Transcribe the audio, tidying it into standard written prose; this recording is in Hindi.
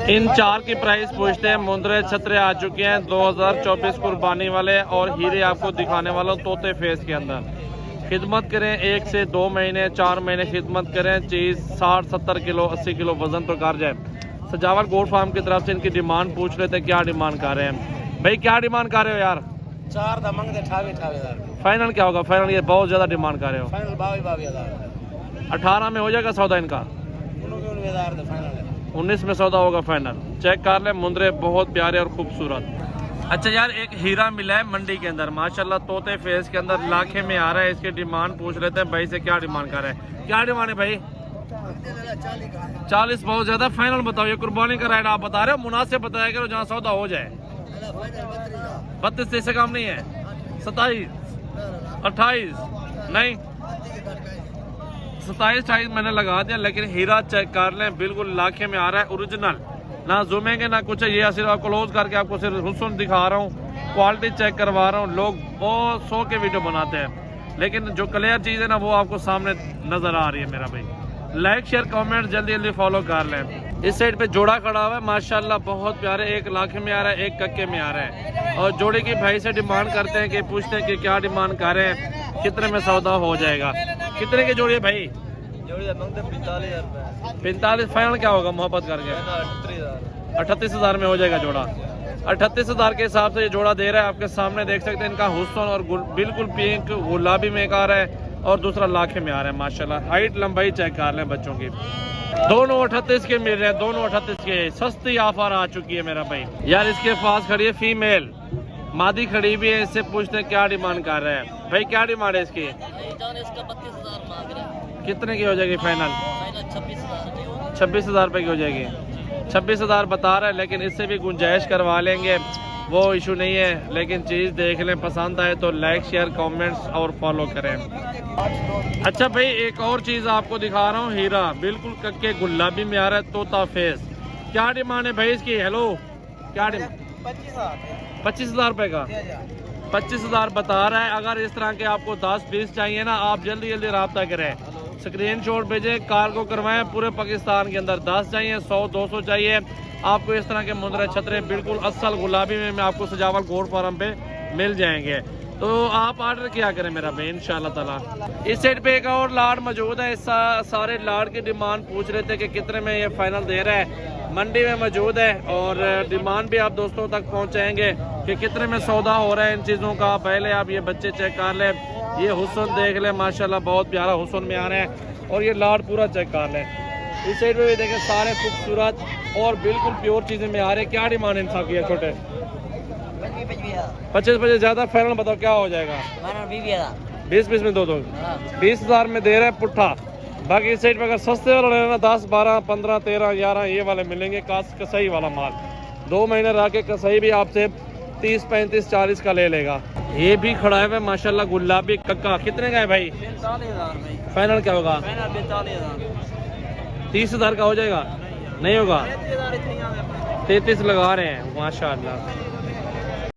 इन चार की प्राइस पूछते हैं। मुंदरे छतरे आ चुके हैं 2024 कुर्बानी वाले और हीरे आपको दिखाने वाला हूं तोते फेस के अंदर। खिदमत करें 1 से 2 महीने 4 महीने खिदमत करें, चीज़ 60-70 किलो 80 किलो वजन तो कर जाए। सजावट गोट फार्म की तरफ से इनकी डिमांड पूछ रहे थे, क्या डिमांड कर रहे हैं भाई? क्या डिमांड कर रहे हो यार? 4 दमंग 28,000। फाइनल क्या होगा? फाइनल ये बहुत ज़्यादा डिमांड कर रहे हो। फाइनल 22,000। 18 में हो जाएगा सौदा इनका? 19 में सौदा होगा फाइनल। चेक कर ले, मुंदरे बहुत प्यारे और खूबसूरत। अच्छा यार, एक हीरा मिला है मंडी के अंदर माशाल्लाह, तोते फेस के अंदर लाखे में आ रहा है। इसकी डिमांड पूछ लेते हैं भाई से, क्या डिमांड कर रहे हैं? क्या डिमांड है भाई? 40 बहुत ज्यादा। फाइनल बताओ, ये कुर्बानी का राइड आप बता रहे हो, मुनासिब बताया करो जहाँ सौदा हो जाए। 32 से इससे कम नहीं है? 27 28 नहीं, 27-28 मैंने लगा दिया। लेकिन हीरा चेक कर लें, बिल्कुल लाखे में आ रहा है, ओरिजिनल। ना जूमेंगे ना कुछ है, ये सिर्फ क्लोज करके आपको सिर्फ हुस्न दिखा रहा हूँ, क्वालिटी चेक करवा रहा हूँ। लोग बहुत 100 के वीडियो बनाते हैं, लेकिन जो क्लियर चीज़ है ना वो आपको सामने नजर आ रही है मेरा भाई। लाइक शेयर कमेंट जल्दी जल्दी फॉलो कर लें। इस साइड पे जोड़ा खड़ा हुआ है माशाल्लाह, बहुत प्यारे। 1 लाख में आ रहा है, 1 कक्के में आ रहा है। और जोड़े की भाई से डिमांड करते हैं कि पूछते हैं कि क्या डिमांड कर रहे हैं, कितने में सौदा हो जाएगा। कितने की जोड़ी है भाई? जोड़ी 45,000। 45 फाइनल क्या होगा मोहब्बत करके? 38,000 में हो जाएगा जोड़ा। 38,000 के हिसाब से ये जोड़ा दे रहा है। आपके सामने देख सकते हैं इनका हुस्न और बिल्कुल पिंक गुलाबी में एक आ रहा है और दूसरा लाखे में आ रहा है माशाल्लाह। हाइट लंबाई चेक कर लें बच्चों की। दोनों 38 के मिल रहे हैं, दोनों 38 के। सस्ती ऑफर आ चुकी है मेरा भाई। यार इसके पास खड़ी है फीमेल, मादी खड़ी भी है। इससे पूछते हैं क्या डिमांड कर रहे हैं भाई? क्या डिमांड है इसकी? इसका 32,000 मांग रहा है। कितने की हो जाएगी फाइनल? 26,000। 26,000 रुपये की हो जाएगी। 26,000 बता रहा है, लेकिन इससे भी गुंजाइश करवा लेंगे, वो इशू नहीं है। लेकिन चीज़ देख लें, पसंद आए तो लाइक शेयर कमेंट्स और फॉलो करें। अच्छा भाई, एक और चीज़ आपको दिखा रहा हूँ, हीरा बिल्कुल कक्के गुलाबी में आ रहा है, तोता फेस। क्या डिमांड है भाई इसकी? हेलो, क्या डिमांड? 25,000 रुपये का। 25,000 बता रहा है। अगर इस तरह के आपको 10-20 चाहिए ना, आप जल्दी जल्दी रब्ता करें, स्क्रीनशॉट भेजें, कार्गो करवाएं। पूरे पाकिस्तान के अंदर 10 चाहिए, 100-200 चाहिए आपको। इस तरह के मुंदरे छतरे बिल्कुल असल गुलाबी में आपको सजावट गोट फार्म पे मिल जाएंगे। तो आप ऑर्डर क्या करें मेरा भाई इंशाल्लाह ताला। इस साइड पे एक और लाड मौजूद है। सारे लाड की डिमांड पूछ रहे थे कि कितने में ये फाइनल दे रहा है। मंडी में मौजूद है और डिमांड भी आप दोस्तों तक पहुंचाएंगे कि कितने में सौदा हो रहा है इन चीज़ों का। पहले आप ये बच्चे चेक कर लें, ये हुस्न देख लें माशाल्लाह, बहुत प्यारा हुस्न में आ रहे हैं। और ये लाड पूरा चेक कर लें। इस साइड पे भी देखें, सारे खूबसूरत और बिल्कुल प्योर चीज़ें में आ रहे हैं। क्या डिमांड इंसान की है छोटे? 25 ज़्यादा। फाइनल बताओ क्या हो जाएगा? 20 में दो 20,000 में दे रहे हैं पुट्ठा। बाकी इस साइड पे अगर सस्ते वाला लेना 10, 12, 15, 13, 11 ये वाले मिलेंगे। कसाई वाला माल 2 महीने रह के कसाई भी आपसे 30, 35, 40 का ले लेगा। ये भी खड़ा है माशाल्लाह, गुलाबी कक्का। कितने का है भाई? 45,000। फाइनल क्या होगा? 30,000 का हो जाएगा? नहीं होगा, 33 लगा रहे हैं माशाल्लाह।